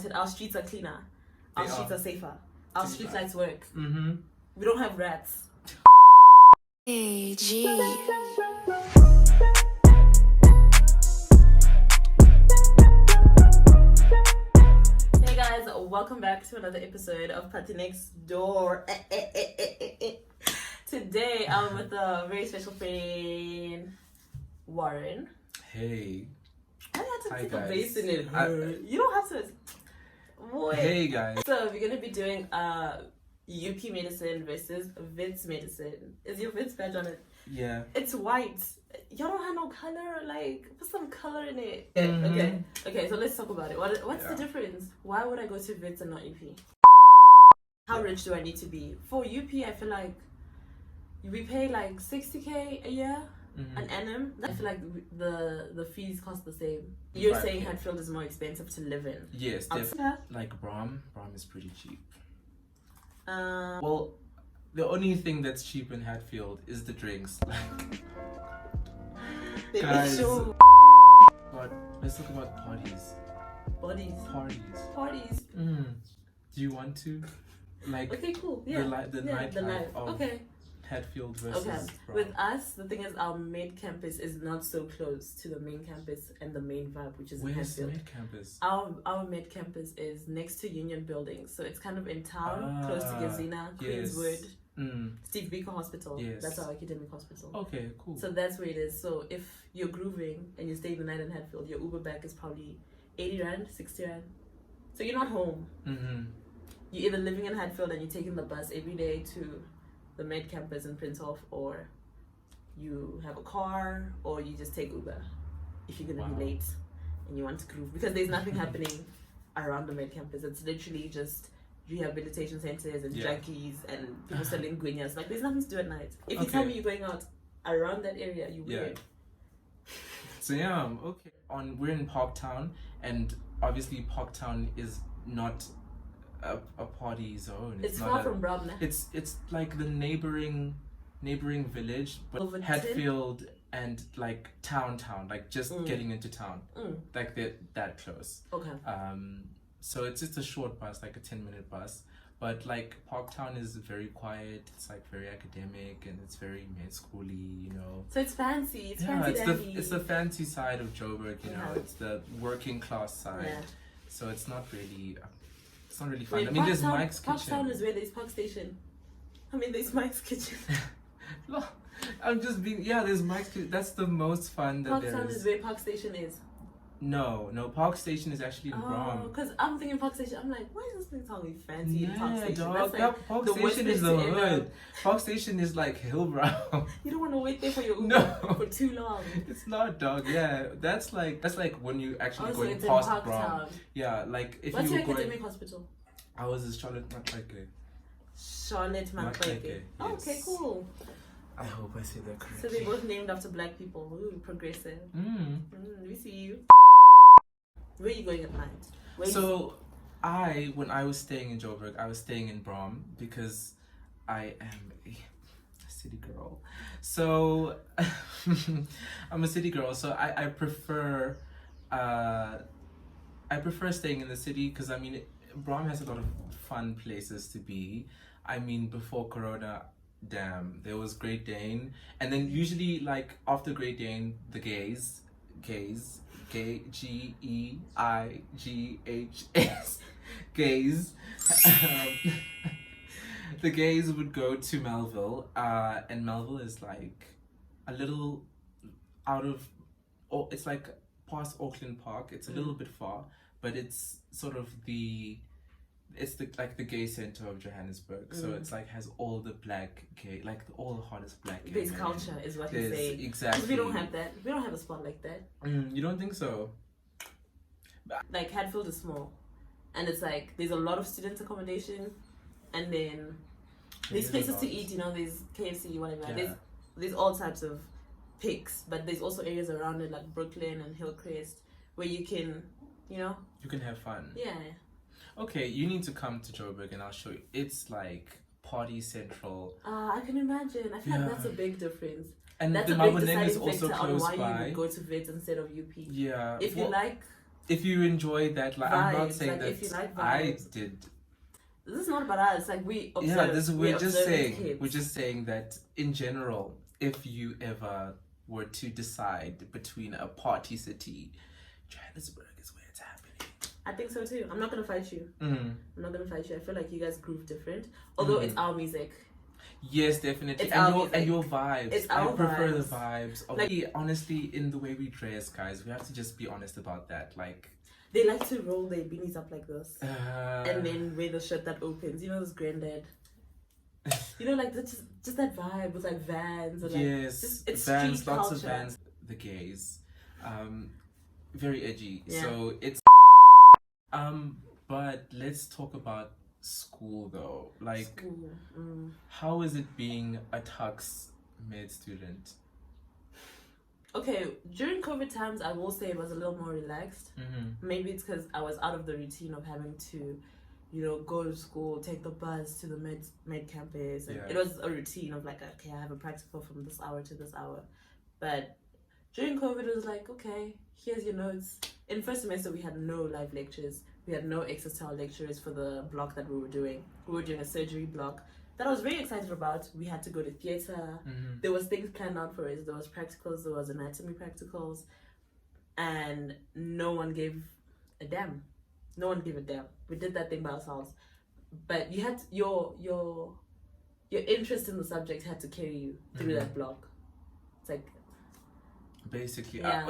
said our streets are cleaner. Our streets are safer. Our street lights work. Mm-hmm. We don't have rats. Hey, G. Hey guys, welcome back to another episode of Party Next Door. Today I'm with a very special friend, Warren. Hey. I had to Hi, take a guys. bass in it. You don't have to. Boy. Hey guys. So we're gonna be doing UP medicine versus Wits medicine. Is your Wits badge on it? Yeah. It's white. Y'all don't have no color. Like, put some color in it. Mhm. Okay. So let's talk about it. What's the difference? Why would I go to Wits and not UP? How rich do I need to be for UP? I feel like we pay like 60K a year. An annum. I feel like the fees cost the same. You're saying Hatfield is more expensive to live in. Yes, like Brom is pretty cheap. Well, the only thing that's cheap in Hatfield is the drinks. Guys, but let's talk about parties. Parties. Do you want to? Like, okay, cool. Yeah. The nightlife of okay. Hatfield versus Brom. With us, the thing is our main campus is not so close to the main campus and the main vibe, which is in Hatfield. Where's the campus? Our mid campus is next to Union Building, so it's kind of in town, close to Gezina, Queenswood, Steve Biko Hospital. Yes. That's our academic hospital. Okay, cool. So that's where it is. So if you're grooving and you stay the night in Hatfield, your Uber back is probably 80 Rand, 60 Rand. So you're not home. You're either living in Hatfield and you're taking the bus every day to the med campus in Prince-Hof, or you have a car, or you just take Uber if you're gonna be late and you want to groove, because there's nothing happening around the med campus. It's literally just rehabilitation centers and junkies and people selling guineas. Like, there's nothing to do at night. If you tell me you're going out around that area, you're weird. So okay. We're in Parktown, and obviously Parktown is not a party zone. It's not far from Brabna. It's like the neighboring village, but Overton? Hatfield and like town, like just getting into town, like they're that close. Okay. So it's just a short bus, like a 10-minute bus. But like Parktown is very quiet. It's like very academic and it's very med schooly, you know. So it's fancy. It's fancy. It's the fancy side of Joburg, you know. It's the working class side. Yeah. So it's not really fun. Wait, I mean, there's Mike's Kitchen. Parktown is where there's Park Station. I mean, there's Mike's Kitchen. No, I'm just being. Yeah, there's Mike's Kitchen. That's the most fun that there is. Parktown is where Park Station is. No, Park Station is actually in Brom. Because I'm thinking Park Station. I'm like, why is this thing telling me fancy Park Station? Dog. That's like Park the Station is the hood. Park Station is like Hillbrow. You don't want to wait there for your Uber for too long. It's not, dog. Yeah, that's like when you actually going it's past in Brom. Parktown. Yeah, like if What's you your were going. academic hospital? I was in Charlotte Matlake. Charlotte Matlake. Yes. Oh, okay, cool. I hope I said that correctly. So they're both named after black people. Ooh, progressive. We see you. Where are you going at night? When I was staying in Joburg, I was staying in Brom because I am a city girl. So I'm a city girl. So I prefer staying in the city because I mean Brom has a lot of fun places to be. I mean, before Corona, damn, there was Great Dane, and then usually like after Great Dane, the gays, G-E-I-G-H-S, gays. The gays would go to Melville, and Melville is like a little out of, it's like past Auckland Park. It's a little bit far, but it's sort of the gay center of Johannesburg. So it's like has all the black gay, like all the hottest black gay. There's culture, is what you're saying. Exactly. We don't have that. We don't have a spot like that. You don't think so? Like Hatfield is small, and it's like there's a lot of student accommodation, and then there's places to eat. You know, there's KFC, whatever. Yeah. There's all types of picks, but there's also areas around it like Brooklyn and Hillcrest where you can, you know, you can have fun. Yeah. Okay, you need to come to Joburg and I'll show you. It's like party central. I can imagine. I feel like that's a big difference. And that's the a big Maboneng is deciding also factor on close why by. you would go to Wits instead of UP. Yeah. If you like if you enjoy that, like I'm not Vibes, saying like, that if you like I vibes. did. This is not about us. Like, we observe. Yeah, we're just saying kids. we're just saying that in general, if you ever were to decide between a party city, Johannesburg is where it's happening. I think so too. I'm not gonna fight you. Mm. I'm not gonna fight you. I feel like you guys groove different, although it's our music. Yes, definitely. It's And your vibes. It's our I prefer vibes. the vibes. Honestly, in the way we dress, guys, we have to just be honest about that. Like, they like to roll their beanies up like this, and then wear the shirt that opens. You know, this granddad. You know, like just that vibe with like Vans. Or, like, yes, it's Vans, street lots culture. of Vans. The gays, very edgy. Yeah. So it's but let's talk about school though. Like, School. how is it being a Tuks med student? Okay, during COVID times, I will say it was a little more relaxed. Maybe it's because I was out of the routine of having to, you know, go to school, take the bus to the med campus, and it was a routine of like, okay, I have a practical from this hour to this hour. But during COVID, it was like, okay, here's your notes. In first semester, we had no live lectures. We had no access to our lecturers for the block that we were doing. We were doing a surgery block that I was very excited about. We had to go to theatre. There was things planned out for us. There was practicals. There was anatomy practicals, and no one gave a damn. No one gave a damn. We did that thing by ourselves. But you had your interest in the subject had to carry you through that block. It's like, basically, like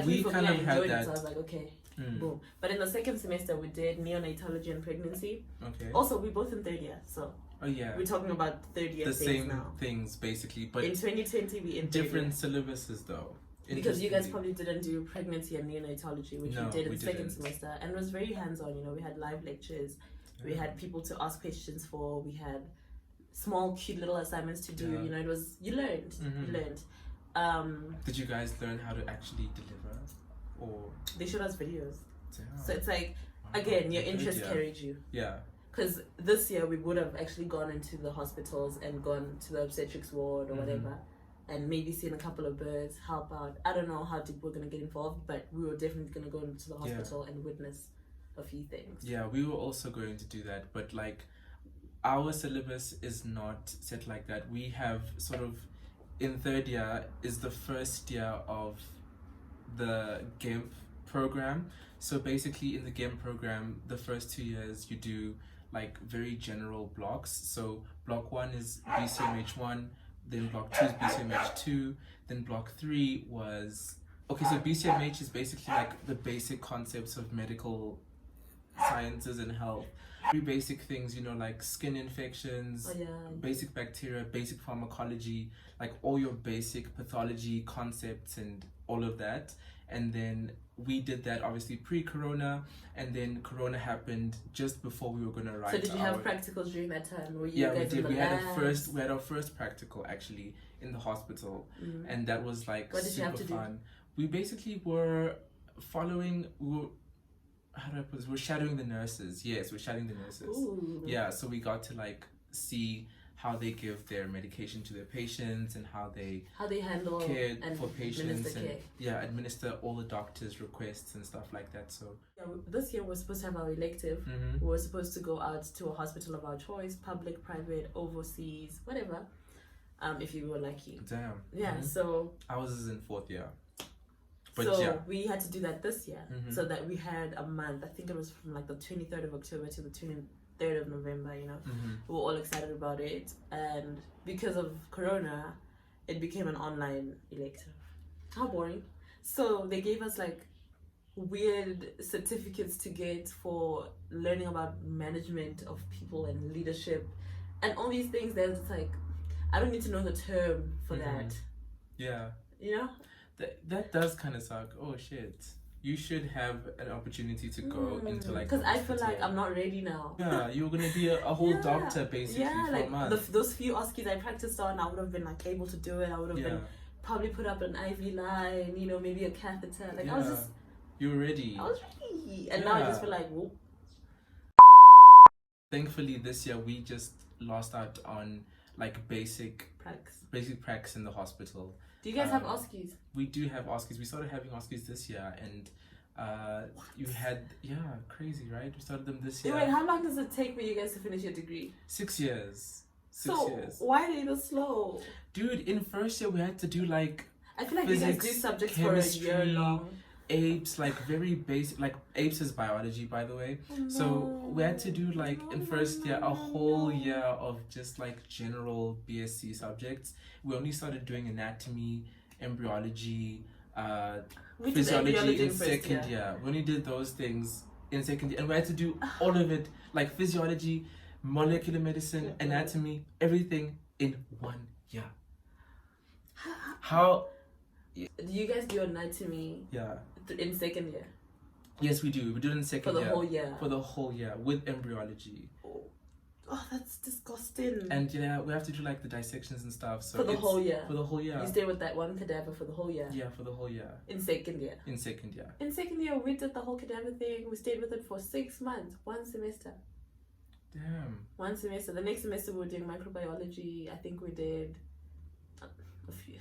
we for kind me, of I had enjoyed that. it, so I was like, okay. Boom. But in the second semester, we did neonatology and pregnancy. Okay. Also, we're both in third year, so we're talking about third year the things same now. things basically, but in 2020 we in different syllabuses though. Because you guys probably didn't do pregnancy and neonatology, which we did in second didn't. semester, and it was very hands-on. You know, we had live lectures, we had people to ask questions for, we had small, cute little assignments to do. You know, it was you learned. Did you guys learn how to actually deliver, or they showed us videos? Damn. So it's like, again, your interest carried you. Yeah. Because this year we would have actually gone into the hospitals and gone to the obstetrics ward or whatever, and maybe seen a couple of birds, help out. I don't know how deep we're going to get involved, but we were definitely going to go into the hospital and witness a few things. Yeah, we were also going to do that, but like our syllabus is not set like that. We have sort of, in third year is the first year of the GIMP program. So basically in the GIMP program, the first 2 years you do like very general blocks. So block 1 is BCMH1, then block 2 is BCMH2, then block 3 was, okay, so BCMH is basically like the basic concepts of medical sciences and health. Very basic things, you know, like skin infections, basic bacteria, basic pharmacology, like all your basic pathology concepts and all of that. And then we did that obviously pre-corona, and then corona happened just before we were going to write. So did you have practicals during that time? Were you yeah, guys we did. In the We had our first practical actually in the hospital, and that was like what did super you have to fun. Do? We basically were following. How do I put this? We're shadowing the nurses. Yes, we're shadowing the nurses. Ooh. Yeah, so we got to like see how they give their medication to their patients and how they handle care and for patients and care. administer all the doctor's requests and stuff like that. So this year we're supposed to have our elective. We were supposed to go out to a hospital of our choice, public, private, overseas, whatever, if you were lucky. Damn. Yeah. So ours is in fourth year. But we had to do that this year, so that we had a month. I think it was from like the 23rd of October to the 23rd of November, you know. We were all excited about it, and because of Corona, it became an online elective. How boring. So they gave us like weird certificates to get for learning about management of people and leadership and all these things that it's like, I don't need to know the term for that. Yeah. You know? That does kind of suck. Oh shit. You should have an opportunity to go into like, because I feel like I'm not ready now. Yeah, you're gonna be a whole doctor basically for a month. Those few OSCEs I practiced on, I would have been like able to do it. I would have been probably put up an IV line, you know, maybe a catheter. Like I was just, you were ready. I was ready, and now I just feel like, whoop. Thankfully, this year we just lost out on like basic pracs in the hospital. Do you guys have OSCEs? We do have OSCEs. We started having OSCEs this year, and You had, crazy, right? We started them this year. Wait, how long does it take for you guys to finish your degree? 6 years. So why are you slow? Dude, in first year we had to do like I feel like physics, you guys do subjects chemistry, for a year long. apes, like very basic, like apes is biology, by the way. So we had to do like in first year a whole year of just like general BSc subjects. We only started doing anatomy, embryology, We did physiology embryology in in first second year. We only did those things in second year, and we had to do all of it, like physiology, molecular medicine, anatomy, everything in 1 year. How? Do you guys do anatomy? Yeah. In second year. Yes, we do. We do it in second For the year. whole year. For the whole year with embryology. Oh, that's disgusting. And we have to do like the dissections and stuff. So for the whole year. For the whole year. You stay with that one cadaver for the whole year. Yeah, for the whole year. In second year. In second year. In second year, we did the whole cadaver thing. We stayed with it for 6 months, 1 semester. Damn. 1 semester. The next semester we were doing microbiology. I think we did a few,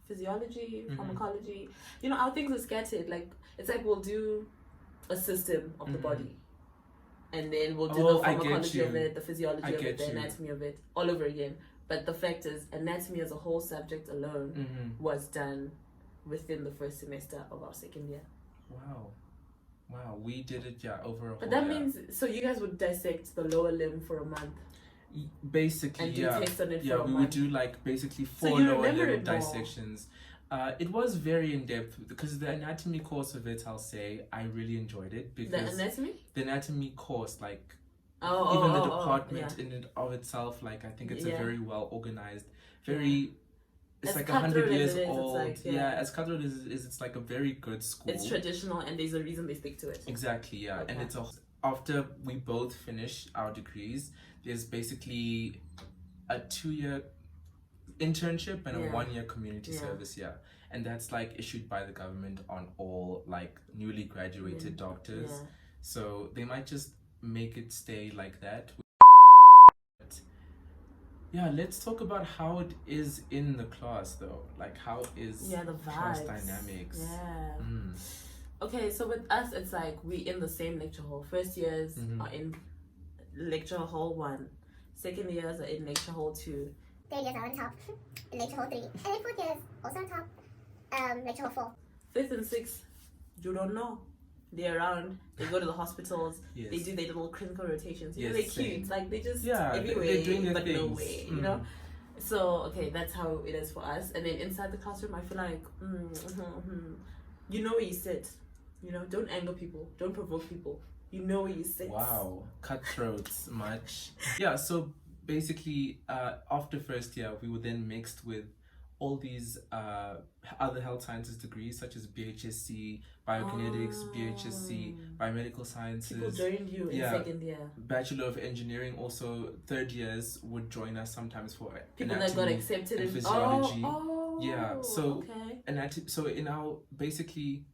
physiology, pharmacology. You know, our things are scattered. Like it's like we'll do a system of the body, and then we'll do the pharmacology of it, the physiology of it, the anatomy of it, all over again. But the fact is, anatomy as a whole subject alone was done within the first semester of our second year. Wow, we did it, over a whole But that year. means, so you guys would dissect the lower limb for a month? Basically, and do tests on it for a we month. would do like basically 4 So you lower remember limb it more. dissections. It was very in depth because the anatomy course of it, I'll say, I really enjoyed it because The anatomy? The anatomy course, like even the department in and of itself, like I think it's a very well organized, very. It's as like cutthroat 100 years as it is, old. it's like, as cutthroat as it is, it's like a very good school. It's traditional, and there's a reason they stick to it. Exactly, yeah. Okay. And it's after we both finish our degrees, there's basically a 2-year internship and a 1-year community service year, and that's like issued by the government on all like newly graduated doctors. So they might just make it stay like that. Yeah, let's talk about how it is in the class though. Like how is the class vibes. dynamics? Okay, so with us it's like we in the same lecture hall. First years are in lecture hall 1. Second years are in lecture hall 2. Third years are on top in lecture hall 3. And then fourth years also on top, lecture hall 4. 5th and 6th, you don't know. They're around, they go to the hospitals, they do their little clinical rotations. You know, they're cute. Like they just everywhere, they're doing their but things. nowhere, you know? So, okay, that's how it is for us. And then inside the classroom, I feel like, you know where you sit. You know, don't anger people, don't provoke people. You know where you sit. Wow, cutthroats much. Yeah, so basically, after first year, we were then mixed with all these other health sciences degrees, such as BHSC, biokinetics, BHSC, biomedical sciences. People joined you in second year. Bachelor of Engineering, also third years would join us sometimes for people anatomy that got accepted in physiology. So so in our basically.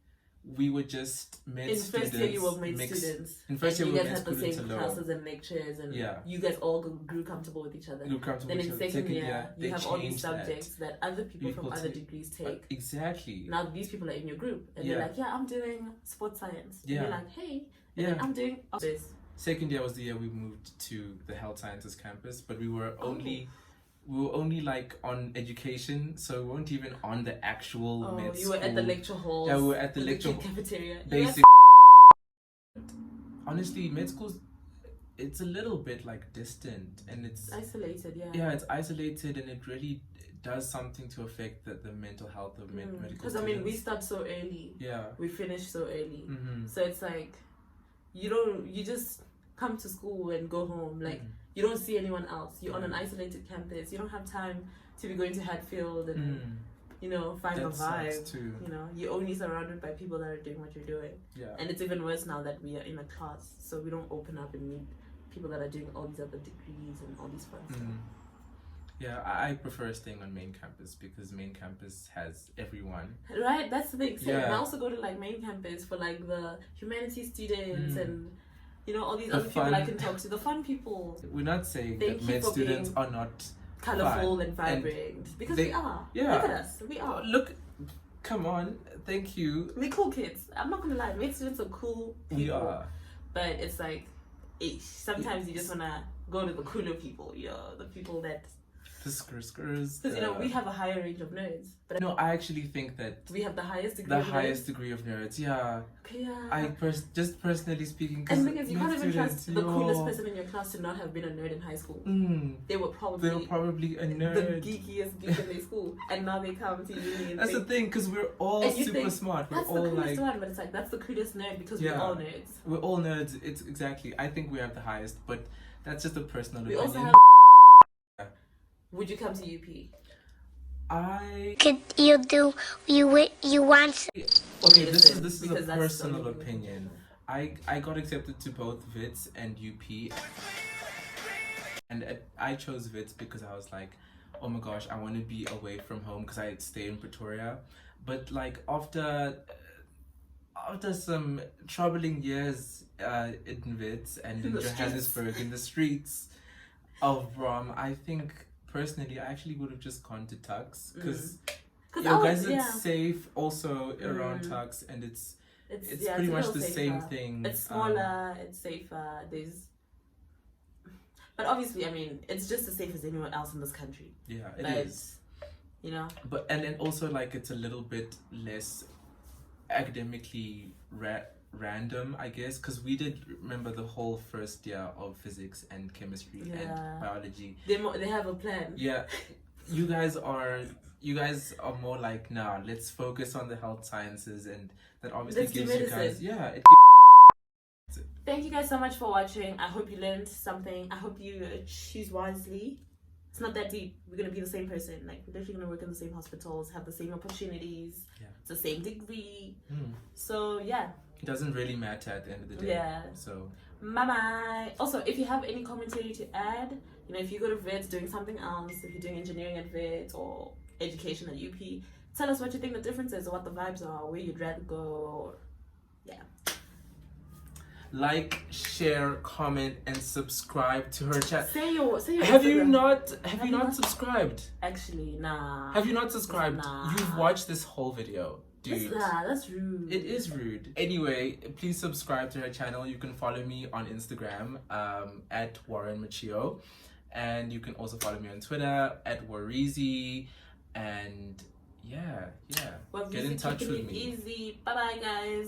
We were just med in students. first year you were med students. In first year you we were guys med had the students same alone. classes and lectures, and you guys all grew comfortable with each other. Then in second year you have all these subjects that other people from other degrees take. Exactly. Now these people are in your group, and they're like, I'm doing sports science. And you're like, hey, and then I'm doing this. Second year was the year we moved to the health sciences campus, but we were only like on education, so we weren't even on the actual med you were at the lecture hall. Yeah, we were at the lecture cafeteria. Basic. Honestly, med schools, it's a little bit like distant, and it's isolated. Yeah, it's isolated, and it really does something to affect the mental health of medical students. Because I mean, we start so early. Yeah. We finish so early. So it's like, you just come to school and go home. Like, you don't see anyone else. You're on an isolated campus. You don't have time to be going to Hatfield and, you know, find a vibe. Too. You know, you're only surrounded by people that are doing what you're doing. Yeah. And it's even worse now that we are in a class. So we don't open up and meet people that are doing all these other degrees and all these fun stuff. Yeah, I prefer staying on main campus because main campus has everyone. Right, that's the thing. Yeah. And I also go to like main campus for like the humanities students and, you know, all these other people I can talk to, the fun people. We're not saying Thank that you med for students being are not colorful fun. and vibrant, because they- we are. Yeah. Look at us, we are. Look, come on, thank you. We're cool kids. I'm not gonna lie. Med students are cool people. We are. But it's like, sometimes you just wanna go to the cooler people, the people that... The skrs. Because, we have a higher range of nerds. But No, I actually think that... we have the highest degree The of highest nerds. degree of nerds, yeah. Okay, yeah. Just personally speaking... And because you can't even trust students, the coolest person in your class to not have been a nerd in high school. They were probably a nerd. the geekiest geek in their school. And now they come to uni and That's the thing, because we're all and you super think, smart. We're that's all the coolest like... one, but it's like, that's the coolest nerd because we're Yeah. all nerds. We're all nerds. It's exactly. I think we have the highest, but that's just a personal We opinion. also have... Would you come to UP? Could you do you want? Okay, this is a because that's personal the- opinion. I got accepted to both Wits and UP, and I chose Wits because I was like, oh my gosh, I want to be away from home because I stay in Pretoria. But like after some troubling years in Wits and in Johannesburg in the streets of Brom, I think personally I actually would have just gone to Tuks because it's safe also around Tuks, and it's pretty much the same thing. It's smaller, it's safer. But obviously, I mean, it's just as safe as anyone else in this country. Yeah, it is. But and then also like it's a little bit less academically random, I guess, because we did remember the whole first year of physics and chemistry and biology. They have a plan. Yeah, you guys are more like, nah, let's focus on the health sciences, and that obviously Let's do gives you medicine. guys Thank you guys so much for watching. I hope you learned something. I hope you choose wisely. It's not that deep. We're gonna be the same person. Like, we're literally gonna work in the same hospitals, have the same opportunities. Yeah. It's the same degree. So yeah. It doesn't really matter at the end of the day. Yeah. So Bye bye. Also, if you have any commentary to add, if you go to Wits doing something else, if you're doing engineering at Wits or education at UP, tell us what you think the difference is, or what the vibes are, where you'd rather go. Yeah. like, share, comment, and subscribe to her channel. Say your Have you Instagram. not subscribed? Actually, nah. Have you not subscribed? Nah. You've watched this whole video, dude. That's rude. It is rude. Anyway, please subscribe to her channel. You can follow me on Instagram at Warren Machio, and you can also follow me on Twitter at Warizi. And yeah, Well, get in touch with me. Easy. Bye bye, guys.